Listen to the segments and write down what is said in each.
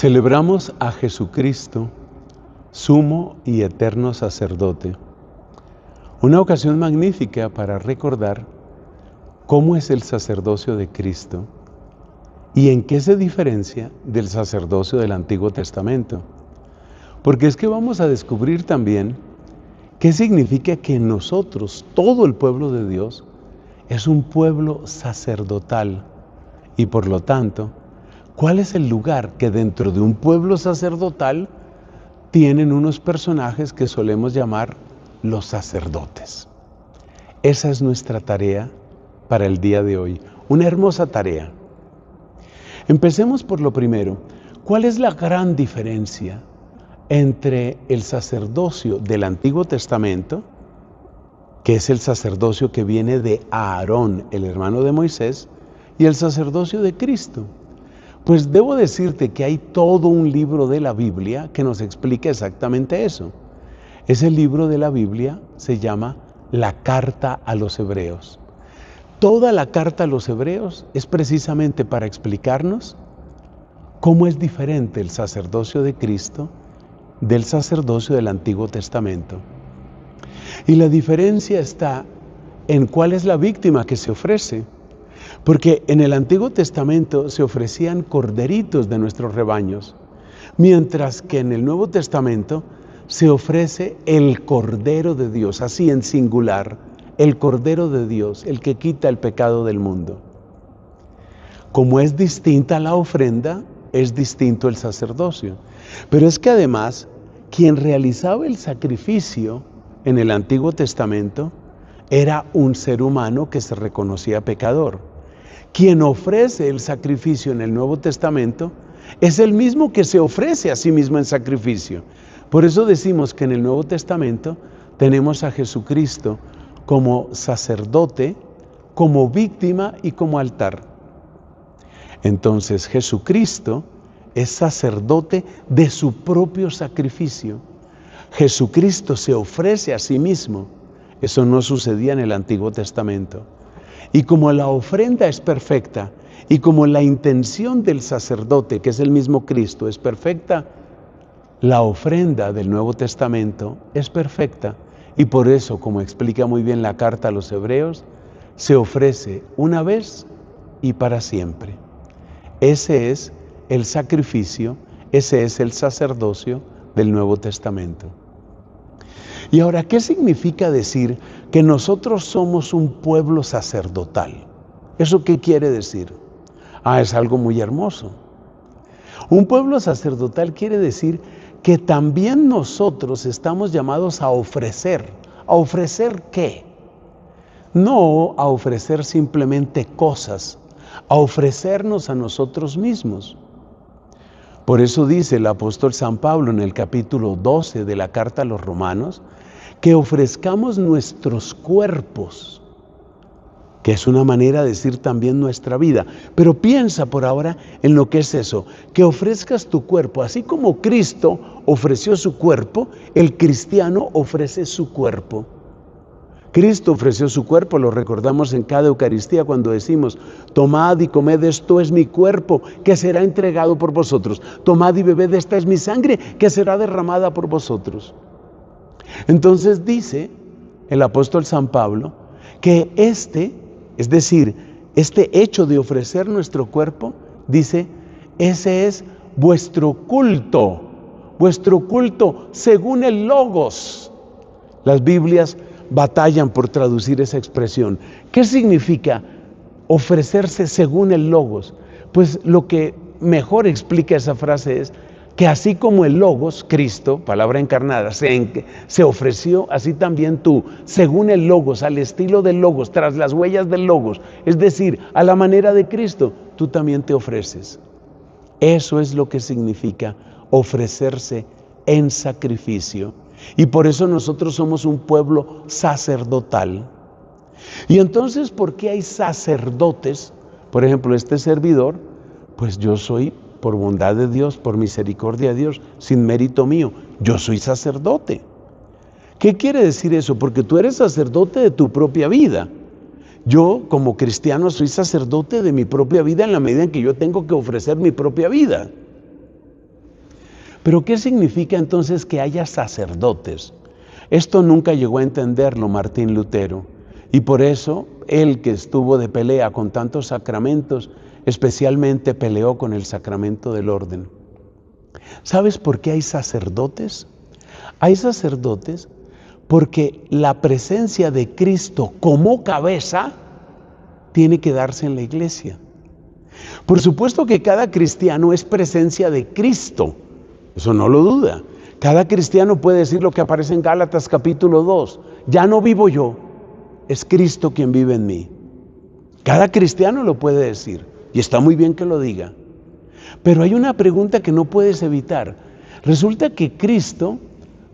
Celebramos a Jesucristo, sumo y eterno sacerdote. Una ocasión magnífica para recordar cómo es el sacerdocio de Cristo y en qué se diferencia del sacerdocio del Antiguo Testamento. Porque es que vamos a descubrir también qué significa que nosotros, todo el pueblo de Dios, es un pueblo sacerdotal y por lo tanto, ¿cuál es el lugar que dentro de un pueblo sacerdotal tienen unos personajes que solemos llamar los sacerdotes? Esa es nuestra tarea para el día de hoy, una hermosa tarea. Empecemos por lo primero. ¿Cuál es la gran diferencia entre el sacerdocio del Antiguo Testamento, que es el sacerdocio que viene de Aarón, el hermano de Moisés, y el sacerdocio de Cristo? Pues debo decirte que hay todo un libro de la Biblia que nos explica exactamente eso. Ese libro de la Biblia se llama la Carta a los Hebreos. Toda la Carta a los Hebreos es precisamente para explicarnos cómo es diferente el sacerdocio de Cristo del sacerdocio del Antiguo Testamento. Y la diferencia está en cuál es la víctima que se ofrece. Porque en el Antiguo Testamento se ofrecían corderitos de nuestros rebaños, mientras que en el Nuevo Testamento se ofrece el Cordero de Dios, así en singular, el Cordero de Dios, el que quita el pecado del mundo. Como es distinta la ofrenda, es distinto el sacerdocio. Pero es que además, quien realizaba el sacrificio en el Antiguo Testamento era un ser humano que se reconocía pecador. Quien ofrece el sacrificio en el Nuevo Testamento es el mismo que se ofrece a sí mismo en sacrificio. Por eso decimos que en el Nuevo Testamento tenemos a Jesucristo como sacerdote, como víctima y como altar. Entonces Jesucristo es sacerdote de su propio sacrificio. Jesucristo se ofrece a sí mismo. Eso no sucedía en el Antiguo Testamento. Y como la ofrenda es perfecta, y como la intención del sacerdote, que es el mismo Cristo, es perfecta, la ofrenda del Nuevo Testamento es perfecta. Y por eso, como explica muy bien la carta a los Hebreos, se ofrece una vez y para siempre. Ese es el sacrificio, ese es el sacerdocio del Nuevo Testamento. Y ahora, ¿qué significa decir que nosotros somos un pueblo sacerdotal? ¿Eso qué quiere decir? Es algo muy hermoso. Un pueblo sacerdotal quiere decir que también nosotros estamos llamados a ofrecer. ¿A ofrecer qué? No a ofrecer simplemente cosas, a ofrecernos a nosotros mismos. Por eso dice el apóstol San Pablo en el capítulo 12 de la carta a los Romanos, que ofrezcamos nuestros cuerpos, que es una manera de decir también nuestra vida. Pero piensa por ahora en lo que es eso, que ofrezcas tu cuerpo. Así como Cristo ofreció su cuerpo, el cristiano ofrece su cuerpo. Cristo ofreció su cuerpo, lo recordamos en cada Eucaristía cuando decimos: tomad y comed, esto es mi cuerpo, que será entregado por vosotros. Tomad y bebed, esta es mi sangre, que será derramada por vosotros. Entonces dice el apóstol San Pablo que este hecho de ofrecer nuestro cuerpo, dice, ese es vuestro culto según el Logos. Las Biblias batallan por traducir esa expresión. ¿Qué significa ofrecerse según el Logos? Pues lo que mejor explica esa frase es que así como el Logos, Cristo, palabra encarnada, se ofreció, así también tú, según el Logos, al estilo del Logos, tras las huellas del Logos, es decir, a la manera de Cristo, tú también te ofreces. Eso es lo que significa ofrecerse en sacrificio. Y por eso nosotros somos un pueblo sacerdotal. Y entonces, ¿por qué hay sacerdotes? Por ejemplo, este servidor, pues yo soy, por bondad de Dios, por misericordia de Dios, sin mérito mío, yo soy sacerdote. ¿Qué quiere decir eso? Porque tú eres sacerdote de tu propia vida. Yo, como cristiano, soy sacerdote de mi propia vida en la medida en que yo tengo que ofrecer mi propia vida. Pero ¿qué significa entonces que haya sacerdotes? Esto nunca llegó a entenderlo Martín Lutero, y por eso él, que estuvo de pelea con tantos sacramentos, especialmente peleó con el sacramento del orden. ¿Sabes por qué hay sacerdotes? Hay sacerdotes porque la presencia de Cristo como cabeza tiene que darse en la iglesia. Por supuesto que cada cristiano es presencia de Cristo, eso no lo duda. Cada cristiano puede decir lo que aparece en Gálatas capítulo 2, ya no vivo yo, es Cristo quien vive en mí. Cada cristiano lo puede decir y está muy bien que lo diga. Pero hay una pregunta que no puedes evitar. Resulta que Cristo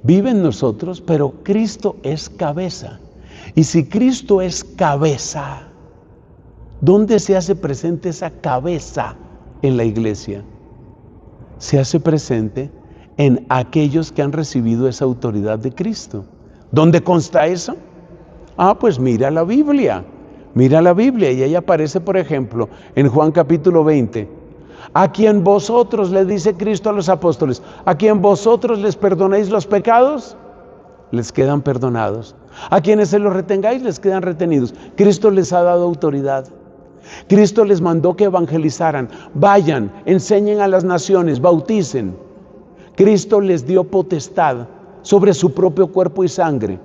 vive en nosotros, pero Cristo es cabeza. Y si Cristo es cabeza, ¿dónde se hace presente esa cabeza en la iglesia? Se hace presente en aquellos que han recibido esa autoridad de Cristo. ¿Dónde consta eso? Pues mira la Biblia y ahí aparece, por ejemplo, en Juan capítulo 20, a quien vosotros, le dice Cristo a los apóstoles, a quien vosotros les perdonéis los pecados, les quedan perdonados. A quienes se los retengáis, les quedan retenidos. Cristo les ha dado autoridad. Cristo les mandó que evangelizaran, vayan, enseñen a las naciones, bauticen. Cristo les dio potestad sobre su propio cuerpo y sangre.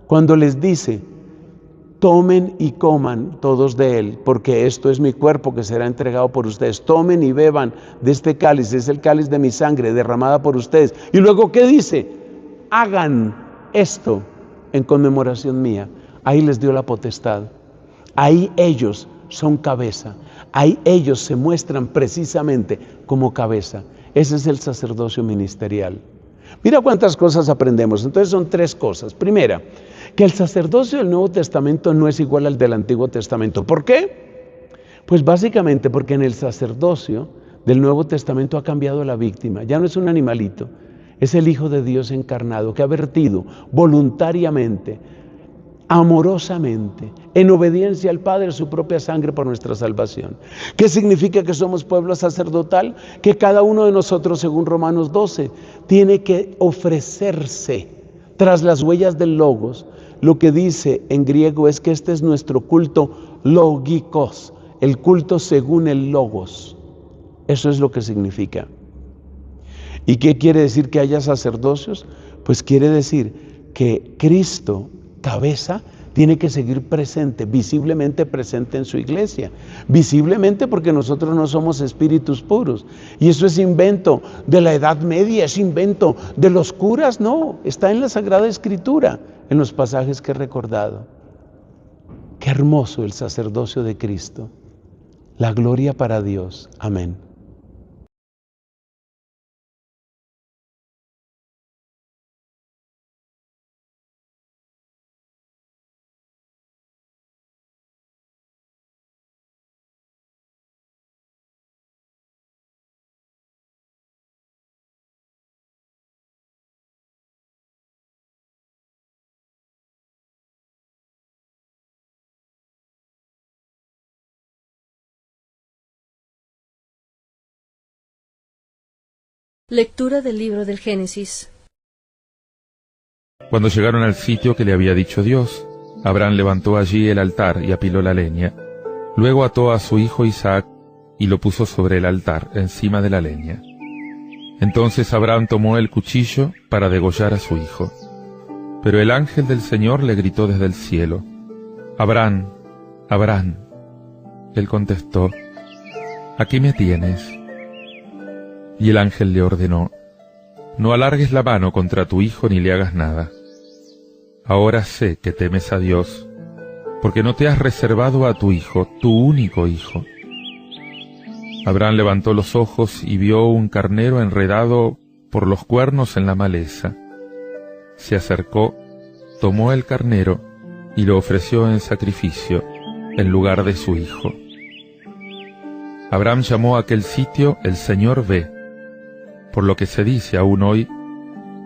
Cuando les dice, tomen y coman todos de él, porque esto es mi cuerpo que será entregado por ustedes. Tomen y beban de este cáliz, es el cáliz de mi sangre derramada por ustedes. Y luego, ¿qué dice? Hagan esto en conmemoración mía. Ahí les dio la potestad. Ahí ellos son cabeza. Ahí ellos se muestran precisamente como cabeza. Ese es el sacerdocio ministerial. Mira cuántas cosas aprendemos. Entonces son tres cosas. Primera, que el sacerdocio del Nuevo Testamento no es igual al del Antiguo Testamento. ¿Por qué? Pues básicamente porque en el sacerdocio del Nuevo Testamento ha cambiado la víctima. Ya no es un animalito, es el Hijo de Dios encarnado que ha vertido voluntariamente, amorosamente, en obediencia al Padre, su propia sangre por nuestra salvación. ¿Qué significa que somos pueblo sacerdotal? Que cada uno de nosotros, según Romanos 12, tiene que ofrecerse tras las huellas del Logos. Lo que dice en griego es que este es nuestro culto lógicos, el culto según el Logos. Eso es lo que significa. ¿Y qué quiere decir que haya sacerdocios? Pues quiere decir que Cristo, cabeza, tiene que seguir presente, visiblemente presente en su iglesia. Visiblemente porque nosotros no somos espíritus puros. Y eso es invento de la Edad Media, es invento de los curas, no. Está en la Sagrada Escritura, en los pasajes que he recordado. Qué hermoso el sacerdocio de Cristo. La gloria para Dios. Amén. Lectura del libro del Génesis. Cuando llegaron al sitio que le había dicho Dios, Abraham levantó allí el altar y apiló la leña. Luego ató a su hijo Isaac y lo puso sobre el altar, encima de la leña. Entonces Abraham tomó el cuchillo para degollar a su hijo. Pero el ángel del Señor le gritó desde el cielo, «Abraham, Abraham». Él contestó, «Aquí me tienes». Y el ángel le ordenó, «No alargues la mano contra tu hijo ni le hagas nada. Ahora sé que temes a Dios, porque no te has reservado a tu hijo, tu único hijo». Abraham levantó los ojos y vio un carnero enredado por los cuernos en la maleza. Se acercó, tomó el carnero y lo ofreció en sacrificio en lugar de su hijo. Abraham llamó a aquel sitio El Señor ve, por lo que se dice aún hoy,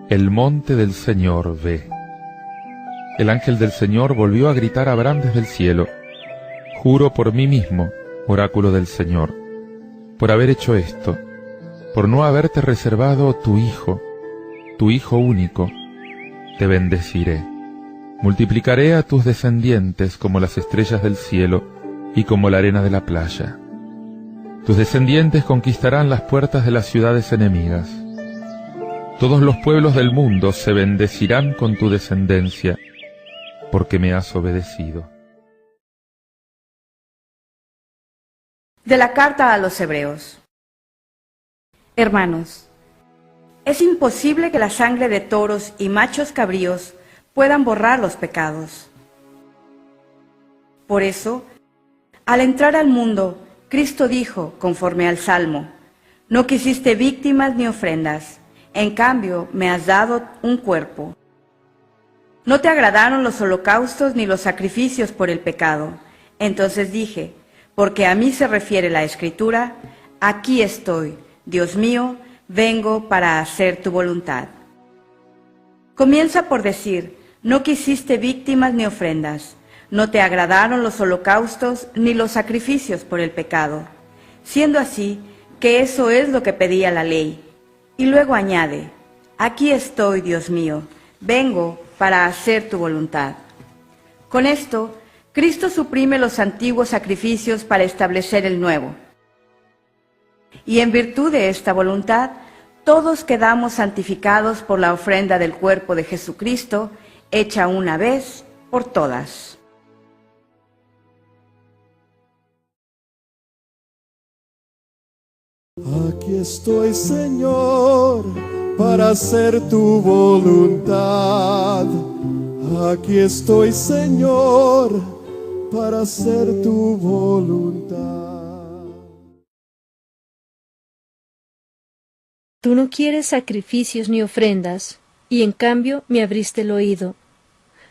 el monte del Señor ve. El ángel del Señor volvió a gritar a Abraham desde el cielo, «Juro por mí mismo, oráculo del Señor, por haber hecho esto, por no haberte reservado tu Hijo único, te bendeciré. Multiplicaré a tus descendientes como las estrellas del cielo y como la arena de la playa. Tus descendientes conquistarán las puertas de las ciudades enemigas. Todos los pueblos del mundo se bendecirán con tu descendencia, porque me has obedecido. De la carta a los Hebreos. Hermanos, es imposible que la sangre de toros y machos cabríos puedan borrar los pecados. Por eso, al entrar al mundo, Cristo dijo, conforme al Salmo, no quisiste víctimas ni ofrendas, en cambio me has dado un cuerpo. No te agradaron los holocaustos ni los sacrificios por el pecado. Entonces dije, porque a mí se refiere la Escritura, aquí estoy, Dios mío, vengo para hacer tu voluntad. Comienza por decir, no quisiste víctimas ni ofrendas, no te agradaron los holocaustos ni los sacrificios por el pecado, siendo así que eso es lo que pedía la ley. Y luego añade, aquí estoy, Dios mío, vengo para hacer tu voluntad. Con esto, Cristo suprime los antiguos sacrificios para establecer el nuevo. Y en virtud de esta voluntad, todos quedamos santificados por la ofrenda del cuerpo de Jesucristo, hecha una vez por todas. Aquí estoy, Señor, para hacer tu voluntad. Aquí estoy, Señor, para hacer tu voluntad. Tú no quieres sacrificios ni ofrendas, y en cambio me abriste el oído.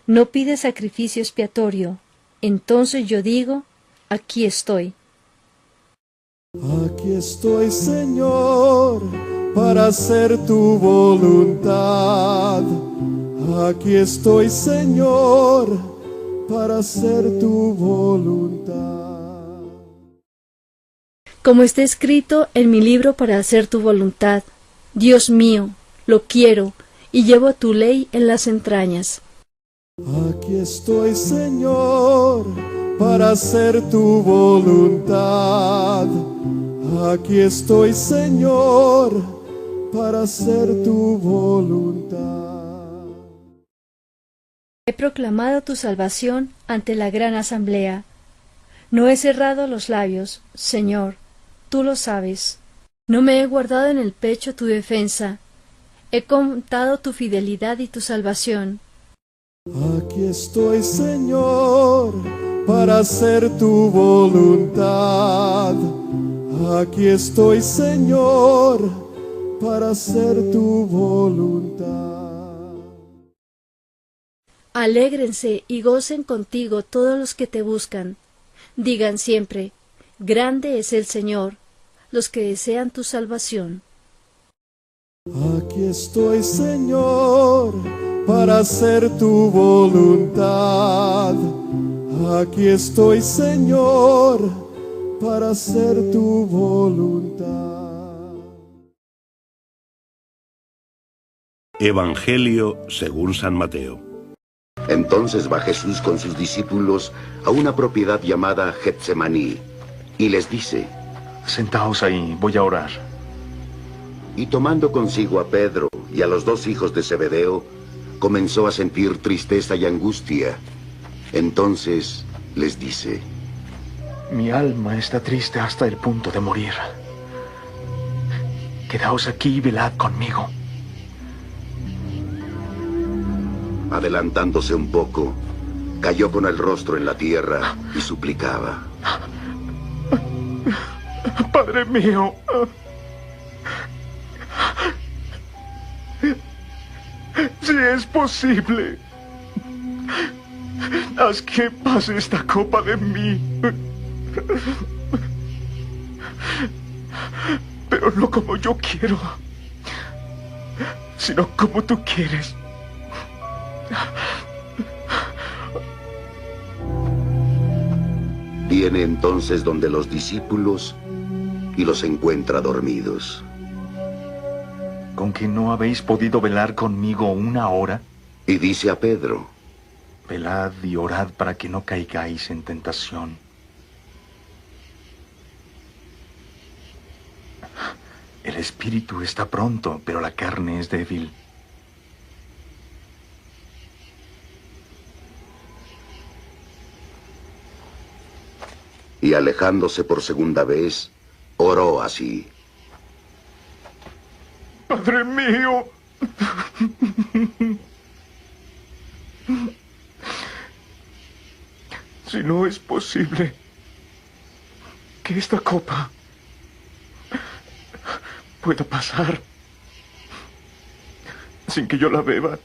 No pides sacrificio expiatorio, entonces yo digo, aquí estoy. Aquí estoy, Señor, para hacer tu voluntad. Aquí estoy, Señor, para hacer tu voluntad. Como está escrito en mi libro para hacer tu voluntad, Dios mío, lo quiero, y llevo tu ley en las entrañas. Aquí estoy, Señor, para hacer tu voluntad. Aquí estoy, Señor, para hacer tu voluntad. He proclamado tu salvación ante la gran asamblea. No he cerrado los labios, Señor, tú lo sabes. No me he guardado en el pecho tu defensa. He contado tu fidelidad y tu salvación. Aquí estoy, Señor, para hacer tu voluntad. Aquí estoy, Señor, para hacer tu voluntad. Alégrense y gocen contigo todos los que te buscan. Digan siempre, grande es el Señor, los que desean tu salvación. Aquí estoy, Señor, para hacer tu voluntad. Aquí estoy, Señor, para hacer tu voluntad. Evangelio según San Mateo. Entonces va Jesús con sus discípulos a una propiedad llamada Getsemaní, y les dice, Sentaos ahí, voy a orar. y tomando consigo a Pedro y a los dos hijos de Zebedeo, comenzó a sentir tristeza y angustia. Entonces les dice, Mi alma está triste hasta el punto de morir. Quedaos aquí y velad conmigo. adelantándose un poco, cayó con el rostro en la tierra y suplicaba, Padre mío, si es posible, haz que pase esta copa de mí. Pero no como yo quiero, sino como tú quieres. Viene entonces donde los discípulos y los encuentra dormidos. con que no habéis podido velar conmigo 1 hora? Y dice a Pedro: Velad y orad para que no caigáis en tentación. El espíritu está pronto, pero la carne es débil. Y alejándose por segunda vez, oró así: ¡Padre mío! Si no es posible que esta copa pueda pasar sin que yo la beba,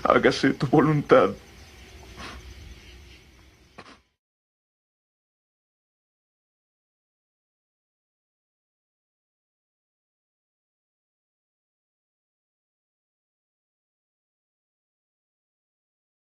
hágase tu voluntad.